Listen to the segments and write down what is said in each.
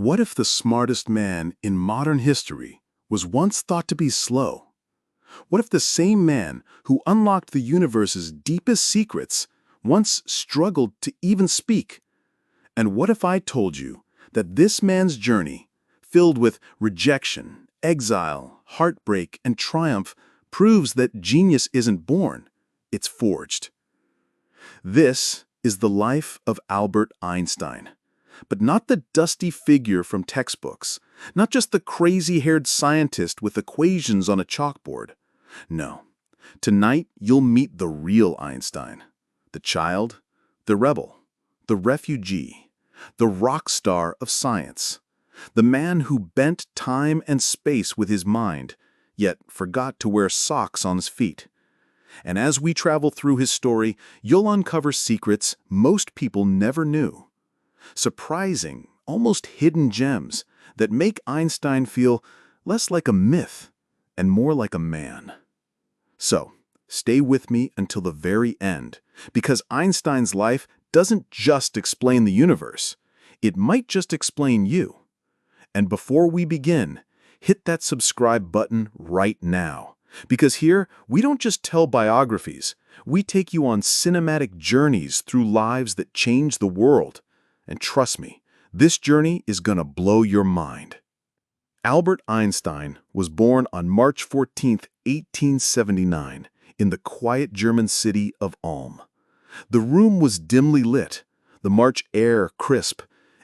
What if the smartest man in modern history was once thought to be slow? What if the same man who unlocked the universe's deepest secrets once struggled to even speak? And what if I told you that this man's journey, filled with rejection, exile, heartbreak, and triumph, proves that genius isn't born, it's forged? This is the life of Albert Einstein. But not the dusty figure from textbooks, not just the crazy-haired scientist with equations on a chalkboard. No, tonight you'll meet the real Einstein, the child, the rebel, the refugee, the rock star of science, the man who bent time and space with his mind, yet forgot to wear socks on his feet. And as we travel through his story, you'll uncover secrets most people never knew. Surprising, almost hidden gems that make Einstein feel less like a myth and more like a man. So, stay with me until the very end, because Einstein's life doesn't just explain the universe. It might just explain you. And before we begin, hit that subscribe button right now, because here we don't just tell biographies, we take you on cinematic journeys through lives that change the world. And trust me, this journey is gonna blow your mind. Albert Einstein was born on March 14, 1879, in the quiet German city of Ulm. The room was dimly lit, the March air crisp,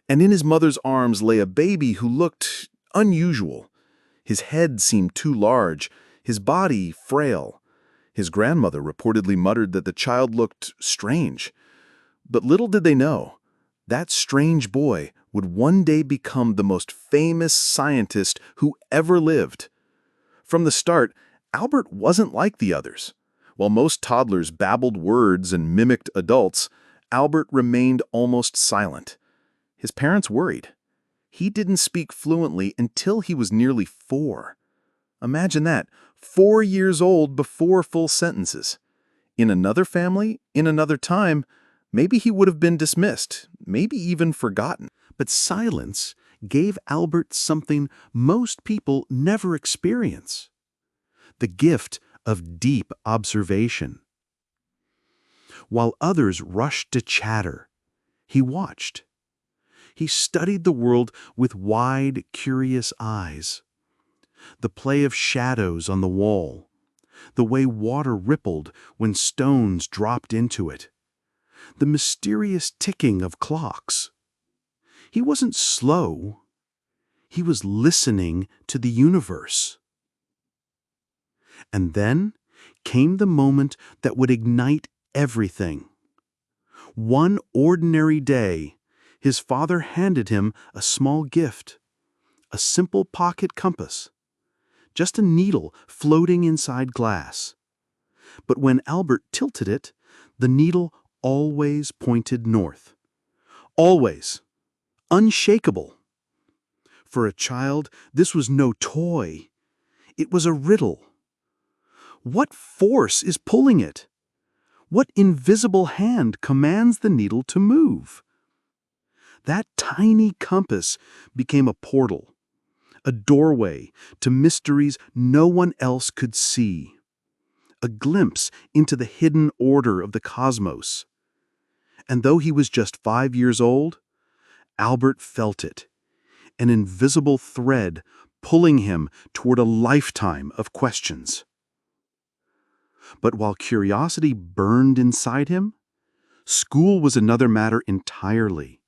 and in his mother's arms lay a baby who looked unusual. His head seemed too large, his body frail. His grandmother reportedly muttered that the child looked strange. But little did they know, that strange boy would one day become the most famous scientist who ever lived. From the start, Albert wasn't like the others. While most toddlers babbled words and mimicked adults, Albert remained almost silent. His parents worried. He didn't speak fluently until he was nearly 4. Imagine that, 4 years old before full sentences. In another family, in another time, maybe he would have been dismissed, maybe even forgotten. But silence gave Albert something most people never experience: the gift of deep observation. While others rushed to chatter, he watched. He studied the world with wide, curious eyes. The play of shadows on the wall, the way water rippled when stones dropped into it, the mysterious ticking of clocks. He wasn't slow. He was listening to the universe. And then came the moment that would ignite everything. One ordinary day, his father handed him a small gift, a simple pocket compass, just a needle floating inside glass. But when Albert tilted it, the needle always pointed north. Always. Unshakable. For a child, this was no toy. It was a riddle. What force is pulling it? What invisible hand commands the needle to move? That tiny compass became a portal, a doorway to mysteries no one else could see, a glimpse into the hidden order of the cosmos. And though he was just 5 years old, Albert felt it, an invisible thread pulling him toward a lifetime of questions. But while curiosity burned inside him, school was another matter entirely.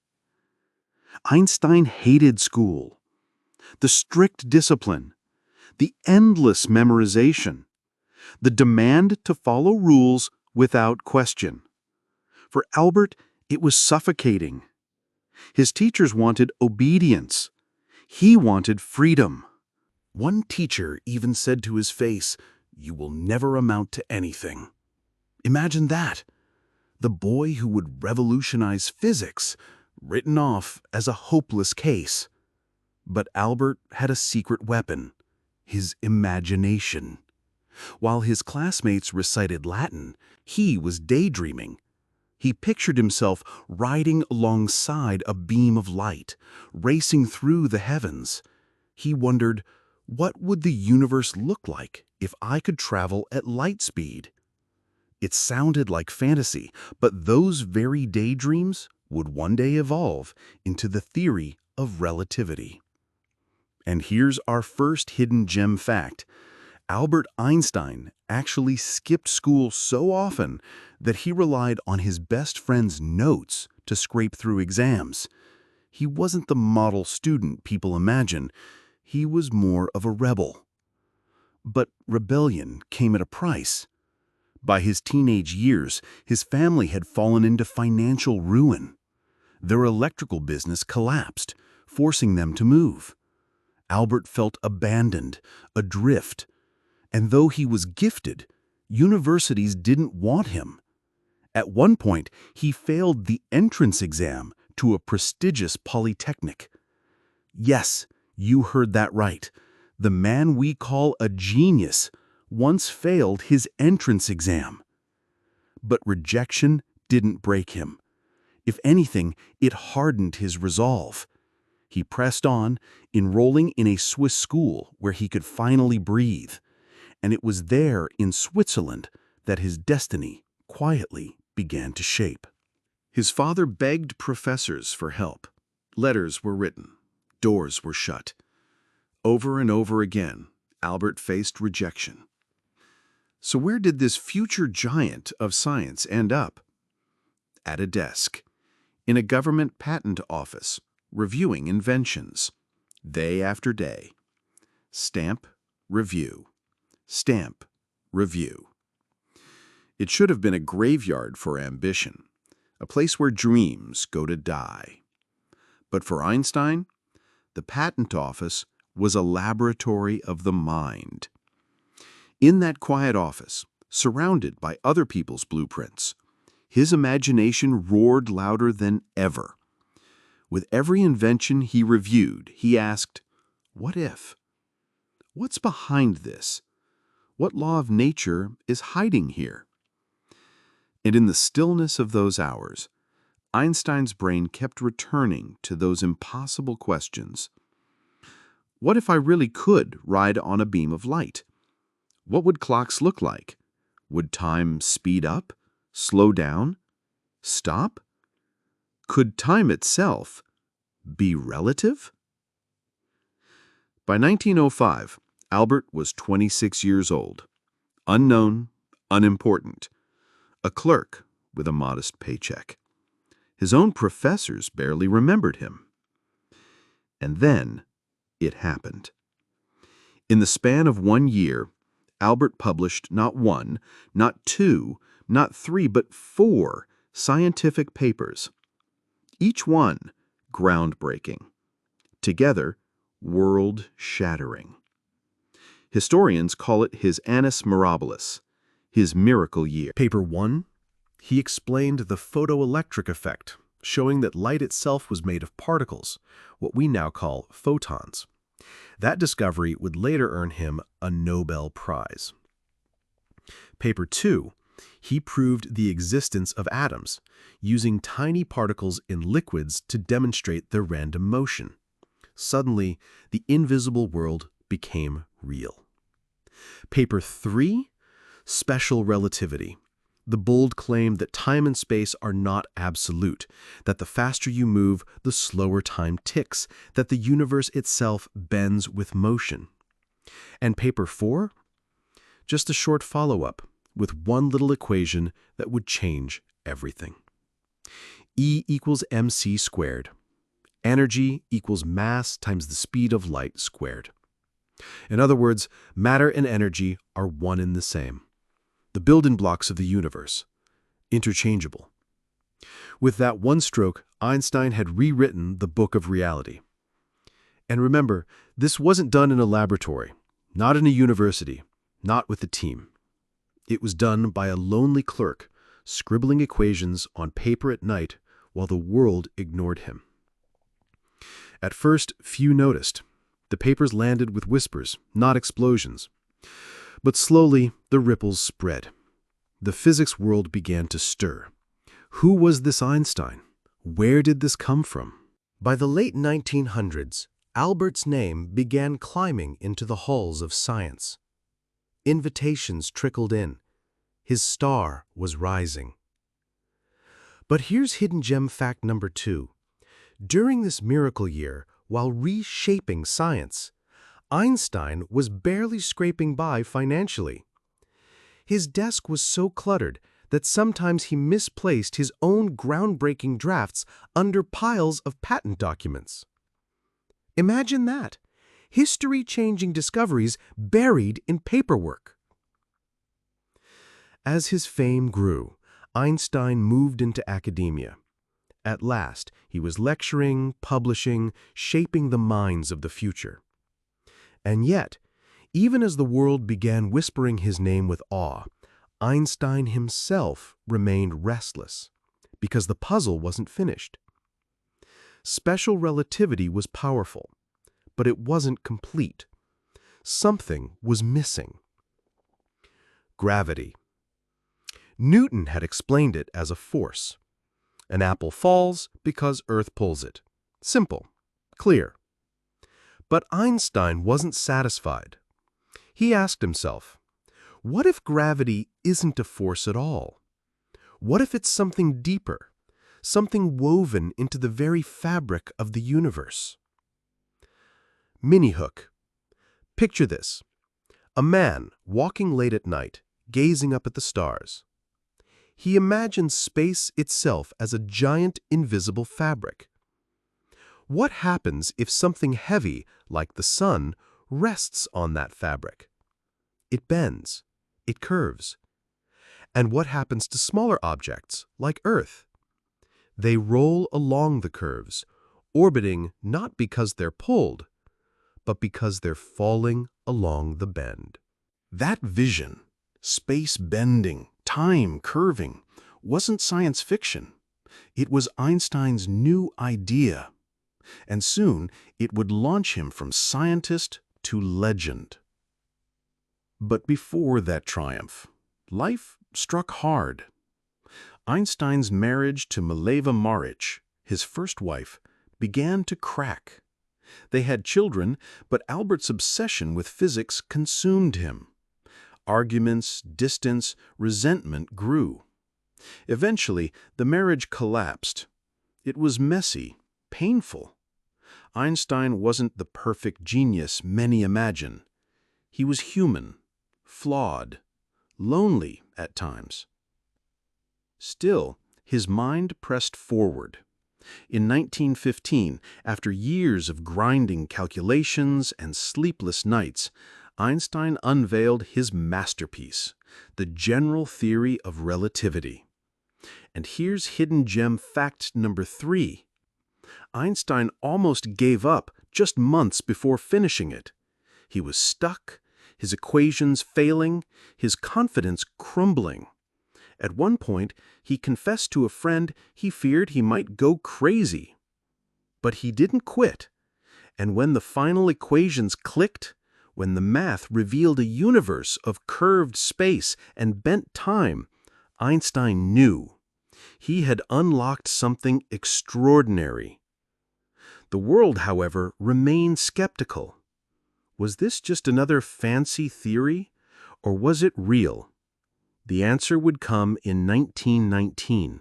Einstein hated school, the strict discipline, the endless memorization, the demand to follow rules without question. For Albert, it was suffocating. His teachers wanted obedience. He wanted freedom. One teacher even said to his face, "You will never amount to anything." Imagine that. The boy who would revolutionize physics, written off as a hopeless case. But Albert had a secret weapon: his imagination. While his classmates recited Latin, he was daydreaming. He pictured himself riding alongside a beam of light, racing through the heavens. He wondered, what would the universe look like if I could travel at light speed? It sounded like fantasy, but those very daydreams would one day evolve into the theory of relativity. And here's our first hidden gem fact. Albert Einstein actually skipped school so often that he relied on his best friend's notes to scrape through exams. He wasn't the model student people imagine. He was more of a rebel. But rebellion came at a price. By his teenage years, his family had fallen into financial ruin. Their electrical business collapsed, forcing them to move. Albert felt abandoned, adrift. And though he was gifted, universities didn't want him. At one point, he failed the entrance exam to a prestigious polytechnic. Yes, you heard that right. The man we call a genius once failed his entrance exam. But rejection didn't break him. If anything, it hardened his resolve. He pressed on, enrolling in a Swiss school where he could finally breathe. And it was there in Switzerland that his destiny quietly began to shape. His father begged professors for help. Letters were written. Doors were shut. Over and over again, Albert faced rejection. So where did this future giant of science end up? At a desk, in a government patent office, reviewing inventions, day after day. Stamp, review. Stamp, review. It should have been a graveyard for ambition, a place where dreams go to die. But for Einstein, the patent office was a laboratory of the mind. In that quiet office, surrounded by other people's blueprints, his imagination roared louder than ever. With every invention he reviewed, he asked, "What if? What's behind this? What law of nature is hiding here?" And in the stillness of those hours, Einstein's brain kept returning to those impossible questions. What if I really could ride on a beam of light? What would clocks look like? Would time speed up, slow down, stop? Could time itself be relative? By 1905, Albert was 26 years old, unknown, unimportant, a clerk with a modest paycheck. His own professors barely remembered him. And then it happened. In the span of 1 year, Albert published not one, not two, not three, but 4 scientific papers. Each one groundbreaking. Together, world-shattering. Historians call it his annus mirabilis, his miracle year. Paper 1, he explained the photoelectric effect, showing that light itself was made of particles, what we now call photons. That discovery would later earn him a Nobel Prize. Paper 2, he proved the existence of atoms, using tiny particles in liquids to demonstrate their random motion. Suddenly, the invisible world became real. Paper 3, special relativity. The bold claim that time and space are not absolute, that the faster you move, the slower time ticks, that the universe itself bends with motion. And paper 4? Just a short follow-up with one little equation that would change everything. E equals mc squared. Energy equals mass times the speed of light squared. In other words, matter and energy are one and the same. The building blocks of the universe, interchangeable. With that one stroke, Einstein had rewritten the book of reality. And remember, this wasn't done in a laboratory, not in a university, not with a team. It was done by a lonely clerk, scribbling equations on paper at night while the world ignored him. At first, few noticed. The papers landed with whispers, not explosions. But slowly, the ripples spread. The physics world began to stir. Who was this Einstein? Where did this come from? By the late 1900s, Albert's name began climbing into the halls of science. Invitations trickled in. His star was rising. But here's hidden gem fact number 2. During this miracle year, while reshaping science, Einstein was barely scraping by financially. His desk was so cluttered that sometimes he misplaced his own groundbreaking drafts under piles of patent documents. Imagine that! History-changing discoveries buried in paperwork. As his fame grew, Einstein moved into academia. At last, he was lecturing, publishing, shaping the minds of the future. And yet, even as the world began whispering his name with awe, Einstein himself remained restless, because the puzzle wasn't finished. Special relativity was powerful, but it wasn't complete. Something was missing. Gravity. Newton had explained it as a force. An apple falls because Earth pulls it. Simple, clear. But Einstein wasn't satisfied. He asked himself, what if gravity isn't a force at all? What if it's something deeper, something woven into the very fabric of the universe? Mini-hook. Picture this. A man walking late at night, gazing up at the stars. He imagines space itself as a giant invisible fabric. What happens if something heavy, like the sun, rests on that fabric? It bends. It curves. And what happens to smaller objects, like Earth? They roll along the curves, orbiting not because they're pulled, but because they're falling along the bend. That vision, space bending, time curving, wasn't science fiction. It was Einstein's new idea. And soon it would launch him from scientist to legend. But before that triumph, life struck hard. Einstein's marriage to Mileva Maric, his first wife, began to crack. They had children, but Albert's obsession with physics consumed him. Arguments, distance, resentment grew. Eventually, the marriage collapsed. It was messy, painful. Einstein wasn't the perfect genius many imagine. He was human, flawed, lonely at times. Still, his mind pressed forward. In 1915, after years of grinding calculations and sleepless nights, Einstein unveiled his masterpiece, the general theory of relativity. And here's hidden gem fact number 3. Einstein almost gave up just months before finishing it. He was stuck, his equations failing, his confidence crumbling. At one point, he confessed to a friend he feared he might go crazy. But he didn't quit. And when the final equations clicked, when the math revealed a universe of curved space and bent time, Einstein knew. He had unlocked something extraordinary. The world, however, remained skeptical. Was this just another fancy theory, or was it real? The answer would come in 1919.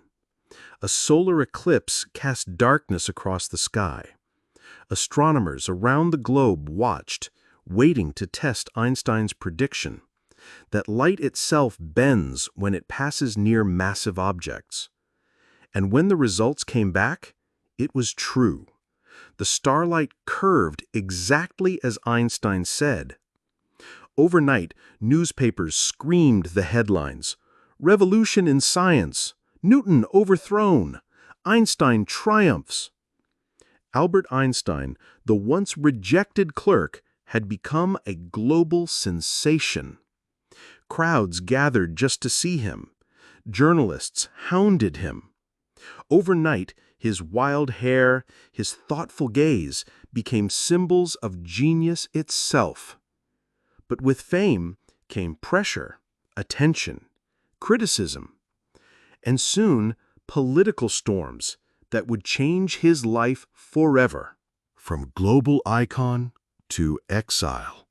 A solar eclipse cast darkness across the sky. Astronomers around the globe watched, waiting to test Einstein's prediction that light itself bends when it passes near massive objects. And when the results came back, it was true. The starlight curved exactly as Einstein said. Overnight, newspapers screamed the headlines: "Revolution in Science! Newton overthrown! Einstein triumphs!" Albert Einstein, the once rejected clerk, had become a global sensation. Crowds gathered just to see him. Journalists hounded him. Overnight, his wild hair, his thoughtful gaze became symbols of genius itself. But with fame came pressure, attention, criticism. And soon, political storms that would change his life forever, from global icon to exile.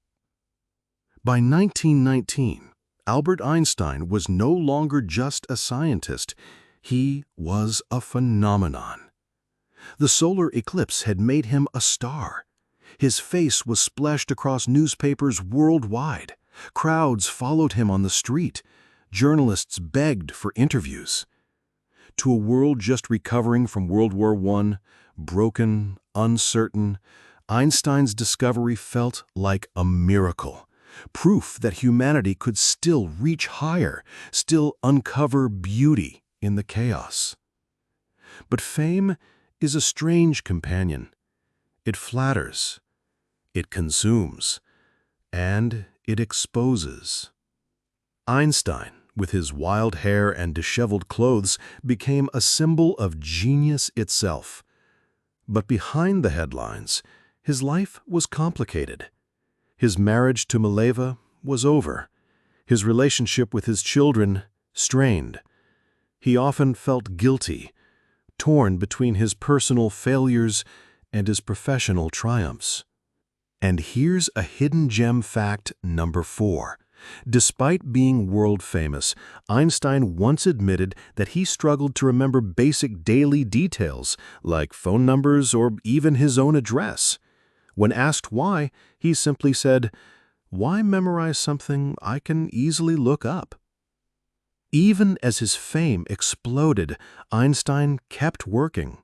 By 1919, Albert Einstein was no longer just a scientist, he was a phenomenon. The solar eclipse had made him a star. His face was splashed across newspapers worldwide. Crowds followed him on the street. Journalists begged for interviews. To a world just recovering from World War I, broken, uncertain, Einstein's discovery felt like a miracle. Proof that humanity could still reach higher, still uncover beauty in the chaos. But fame is a strange companion. It flatters, it consumes, and it exposes. Einstein, with his wild hair and disheveled clothes, became a symbol of genius itself. But behind the headlines, his life was complicated. His marriage to Mileva was over. His relationship with his children strained. He often felt guilty, torn between his personal failures and his professional triumphs. And here's a hidden gem fact number 4. Despite being world famous, Einstein once admitted that he struggled to remember basic daily details like phone numbers or even his own address. When asked why, he simply said, "Why memorize something I can easily look up?" Even as his fame exploded, Einstein kept working.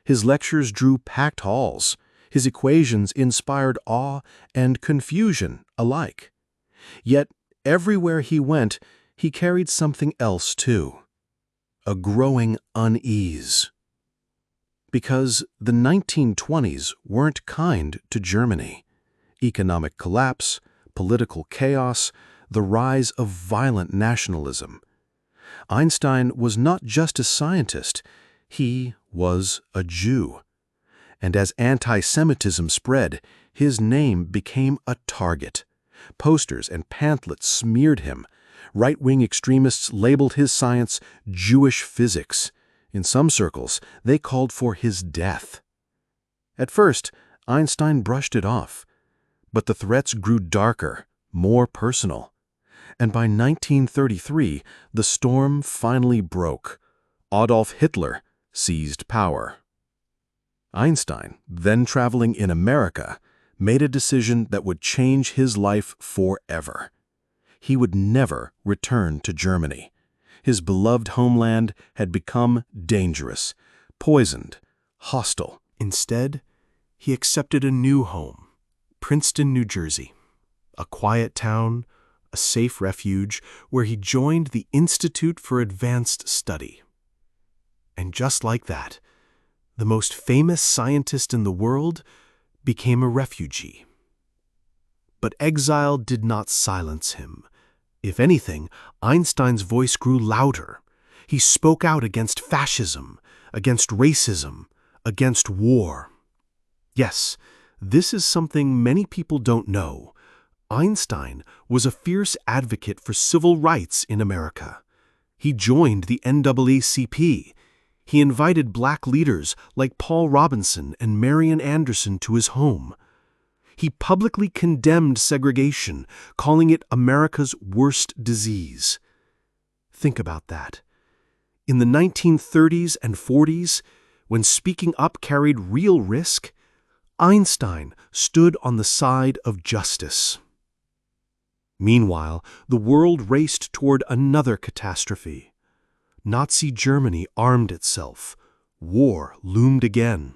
His lectures drew packed halls. His equations inspired awe and confusion alike. Yet, everywhere he went, he carried something else too: a growing unease. Because the 1920s weren't kind to Germany. Economic collapse, political chaos, the rise of violent nationalism. Einstein was not just a scientist, he was a Jew. And as anti-Semitism spread, his name became a target. Posters and pamphlets smeared him. Right-wing extremists labeled his science Jewish physics. In some circles, they called for his death. At first, Einstein brushed it off. But the threats grew darker, more personal. And by 1933, the storm finally broke. Adolf Hitler seized power. Einstein, then traveling in America, made a decision that would change his life forever. He would never return to Germany. His beloved homeland had become dangerous, poisoned, hostile. Instead, he accepted a new home, Princeton, New Jersey, a quiet town, a safe refuge where he joined the Institute for Advanced Study. And just like that, the most famous scientist in the world became a refugee. But exile did not silence him. If anything, Einstein's voice grew louder. He spoke out against fascism, against racism, against war. Yes, this is something many people don't know. Einstein was a fierce advocate for civil rights in America. He joined the NAACP. He invited black leaders like Paul Robinson and Marian Anderson to his home. He publicly condemned segregation, calling it America's worst disease. Think about that. In the 1930s and 40s, when speaking up carried real risk, Einstein stood on the side of justice. Meanwhile, the world raced toward another catastrophe. Nazi Germany armed itself. War loomed again.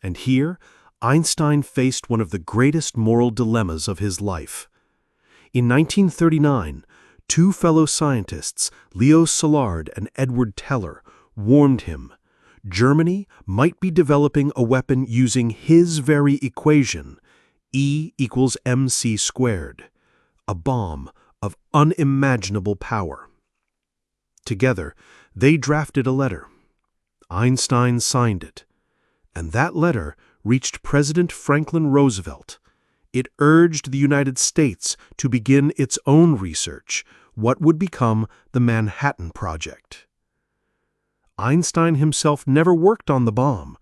And here, Einstein faced one of the greatest moral dilemmas of his life. In 1939, two fellow scientists, Leo Szilard and Edward Teller, warned him Germany might be developing a weapon using his very equation, E equals mc squared, a bomb of unimaginable power. Together, they drafted a letter. Einstein signed it, and that letter reached President Franklin Roosevelt. It urged the United States to begin its own research, what would become the Manhattan Project. Einstein himself never worked on the bomb.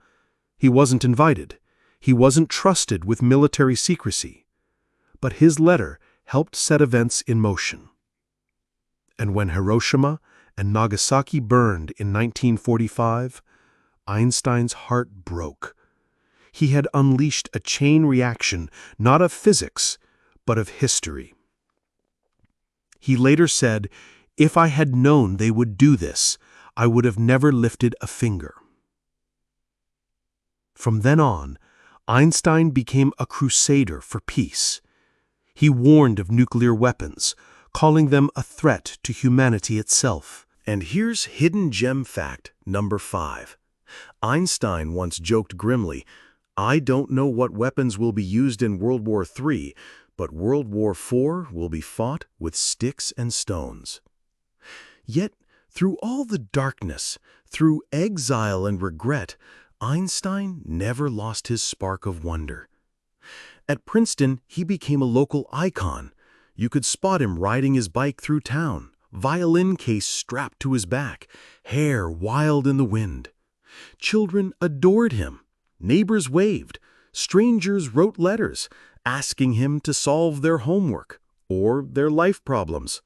He wasn't invited. He wasn't trusted with military secrecy. But his letter helped set events in motion. And when Hiroshima and Nagasaki burned in 1945, Einstein's heart broke. He had unleashed a chain reaction, not of physics, but of history. He later said, "If I had known they would do this, I would have never lifted a finger." From then on, Einstein became a crusader for peace. He warned of nuclear weapons, calling them a threat to humanity itself. And here's hidden gem fact number 5. Einstein once joked grimly, "I don't know what weapons will be used in World War III, but World War IV will be fought with sticks and stones." Yet, through all the darkness, through exile and regret, Einstein never lost his spark of wonder. At Princeton, he became a local icon. You could spot him riding his bike through town, violin case strapped to his back, hair wild in the wind. Children adored him. Neighbors waved. Strangers wrote letters, asking him to solve their homework or their life problems.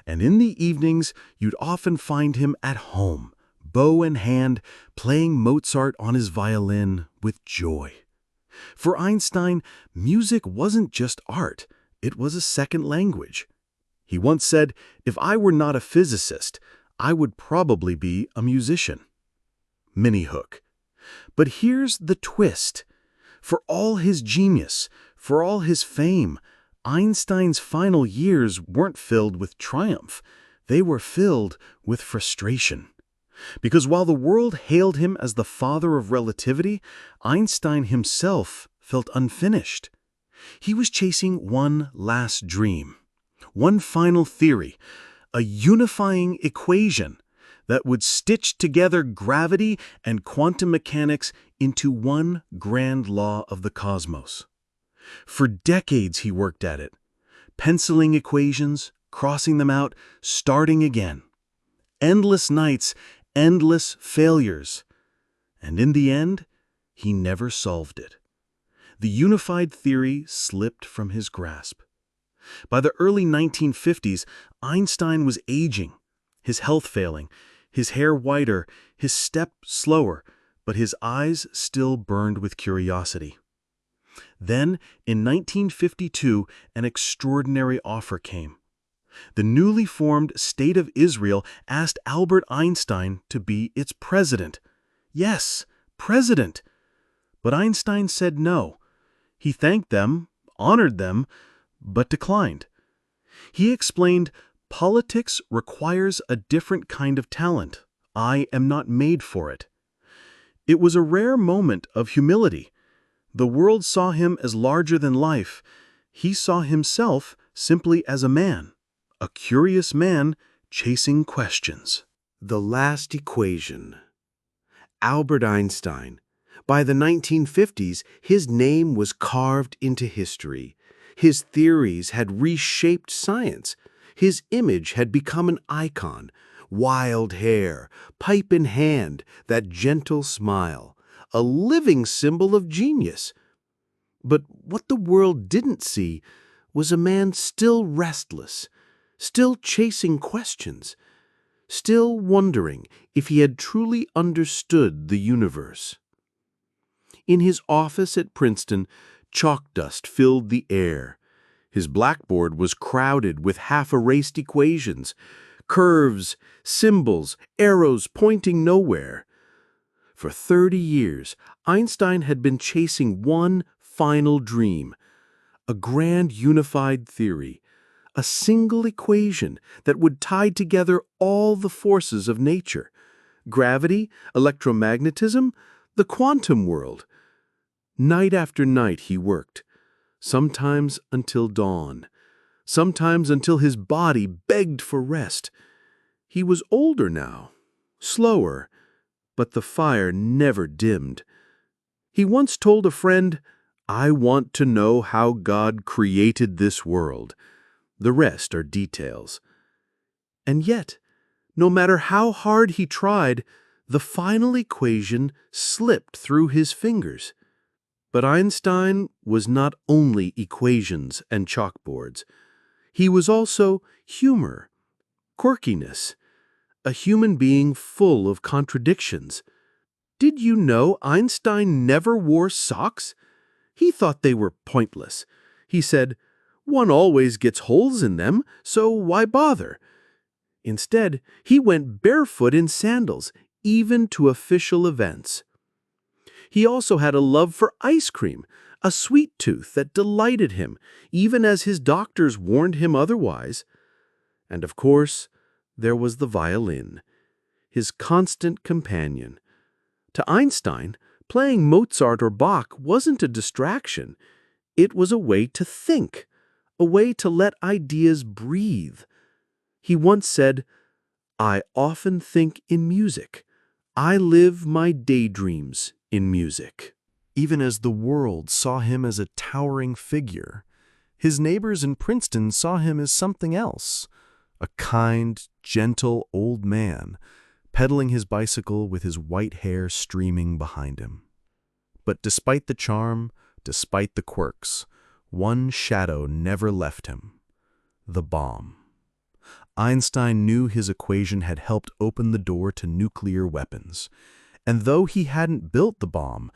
And in the evenings, you'd often find him at home, bow in hand, playing Mozart on his violin with joy. For Einstein, music wasn't just art, it was a second language. He once said, "If I were not a physicist, I would probably be a musician." Mini hook. But here's the twist. For all his genius, for all his fame, Einstein's final years weren't filled with triumph. They were filled with frustration. Because while the world hailed him as the father of relativity, Einstein himself felt unfinished. He was chasing one last dream, one final theory, a unifying equation that would stitch together gravity and quantum mechanics into one grand law of the cosmos. For decades he worked at it, penciling equations, crossing them out, starting again. Endless nights, endless failures. And in the end, he never solved it. The unified theory slipped from his grasp. By the early 1950s, Einstein was aging, his health failing, his hair whiter, his step slower, but his eyes still burned with curiosity. Then, in 1952, an extraordinary offer came. The newly formed State of Israel asked Albert Einstein to be its president. Yes, president. But Einstein said no. He thanked them, honored them, but declined. He explained, "Politics requires a different kind of talent. I am not made for it." It was a rare moment of humility. The world saw him as larger than life. He saw himself simply as a man, a curious man chasing questions. The last equation. Albert Einstein. By the 1950s, his name was carved into history. His theories had reshaped science. His image had become an icon. Wild hair, pipe in hand, that gentle smile, a living symbol of genius. But what the world didn't see was a man still restless, still chasing questions, still wondering if he had truly understood the universe. In his office at Princeton, chalk dust filled the air. His blackboard was crowded with half-erased equations, curves, symbols, arrows pointing nowhere. For 30 years, Einstein had been chasing one final dream, a grand unified theory, a single equation that would tie together all the forces of nature, gravity, electromagnetism, the quantum world. Night after night he worked, sometimes until dawn, sometimes until his body begged for rest. He was older now, slower, but the fire never dimmed. He once told a friend, "I want to know how God created this world. The rest are details." And yet, No matter how hard he tried, the final equation slipped through his fingers. But Einstein was not only equations and chalkboards. He was also humor, quirkiness, a human being full of contradictions. Did you know Einstein never wore socks? He thought they were pointless. He said, "One always gets holes in them, so why bother?" Instead, he went barefoot in sandals, even to official events. He also had a love for ice cream, a sweet tooth that delighted him, even as his doctors warned him otherwise. And of course, there was the violin, his constant companion. To Einstein, playing Mozart or Bach wasn't a distraction. It was a way to think, a way to let ideas breathe. He once said, "I often think in music. I live my daydreams in music." Even as the world saw him as a towering figure, his neighbors in Princeton saw him as something else, a kind, gentle old man, pedaling his bicycle with his white hair streaming behind him. But despite the charm, despite the quirks, one shadow never left him: the bomb. Einstein knew his equation had helped open the door to nuclear weapons, and though he hadn't built the bomb,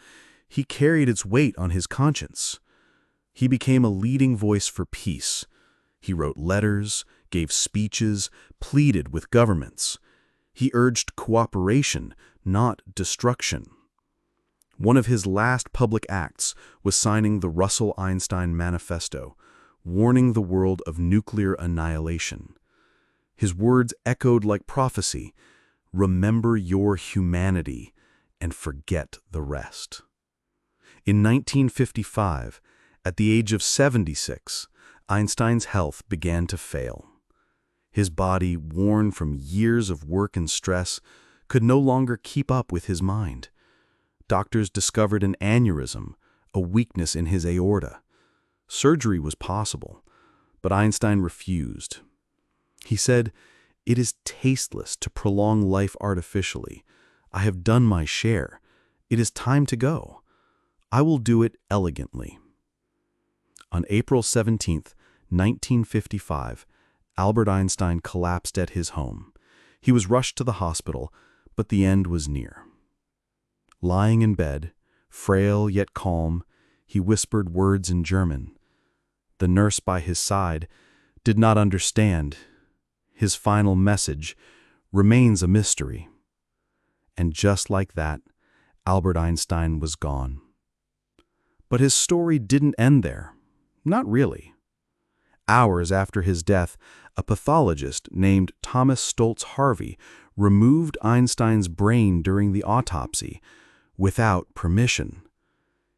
he carried its weight on his conscience. He became a leading voice for peace. He wrote letters, gave speeches, pleaded with governments. He urged cooperation, not destruction. One of his last public acts was signing the Russell-Einstein Manifesto, warning the world of nuclear annihilation. His words echoed like prophecy: "Remember your humanity and forget the rest." In 1955, at the age of 76, Einstein's health began to fail. His body, worn from years of work and stress, could no longer keep up with his mind. Doctors discovered an aneurysm, a weakness in his aorta. Surgery was possible, but Einstein refused. He said, "It is tasteless to prolong life artificially. I have done my share. It is time to go. I will do it elegantly." On April 17, 1955, Albert Einstein collapsed at his home. He was rushed to the hospital, but the end was near. Lying in bed, frail yet calm, he whispered words in German. The nurse by his side did not understand. His final message remains a mystery. And just like that, Albert Einstein was gone. But his story didn't end there. Not really. Hours after his death, a pathologist named Thomas Stoltz Harvey removed Einstein's brain during the autopsy without permission.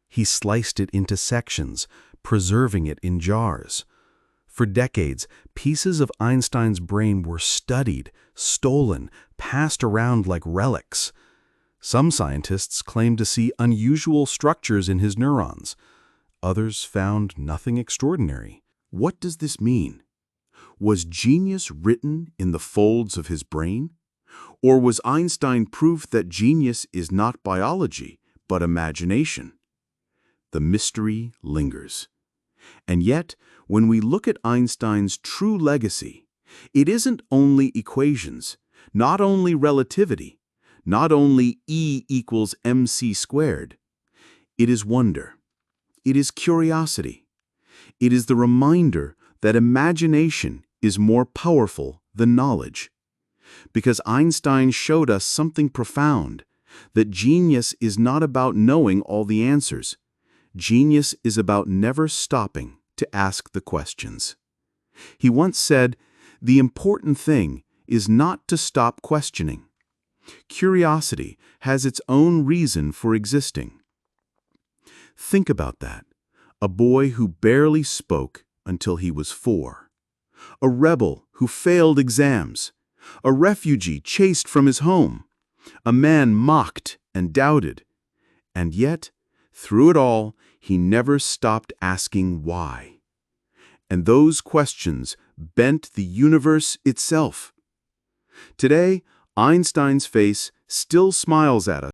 He sliced it into sections, preserving it in jars. For decades, pieces of Einstein's brain were studied, stolen, passed around like relics. Some scientists claimed to see unusual structures in his neurons. Others found nothing extraordinary. What does this mean? Was genius written in the folds of his brain? Or was Einstein proof that genius is not biology, but imagination? The mystery lingers. And yet, when we look at Einstein's true legacy, it isn't only equations, not only relativity, not only E equals mc squared. It is wonder. It is curiosity. It is the reminder that imagination is more powerful than knowledge. Because Einstein showed us something profound, that genius is not about knowing all the answers. Genius is about never stopping to ask the questions. He once said, "The important thing is not to stop questioning. Curiosity has its own reason for existing." Think about that. A boy who barely spoke until he was 4. A rebel who failed exams. A refugee chased from his home. A man mocked and doubted. And yet, through it all, he never stopped asking why. And those questions bent the universe itself. Today, Einstein's face still smiles at us.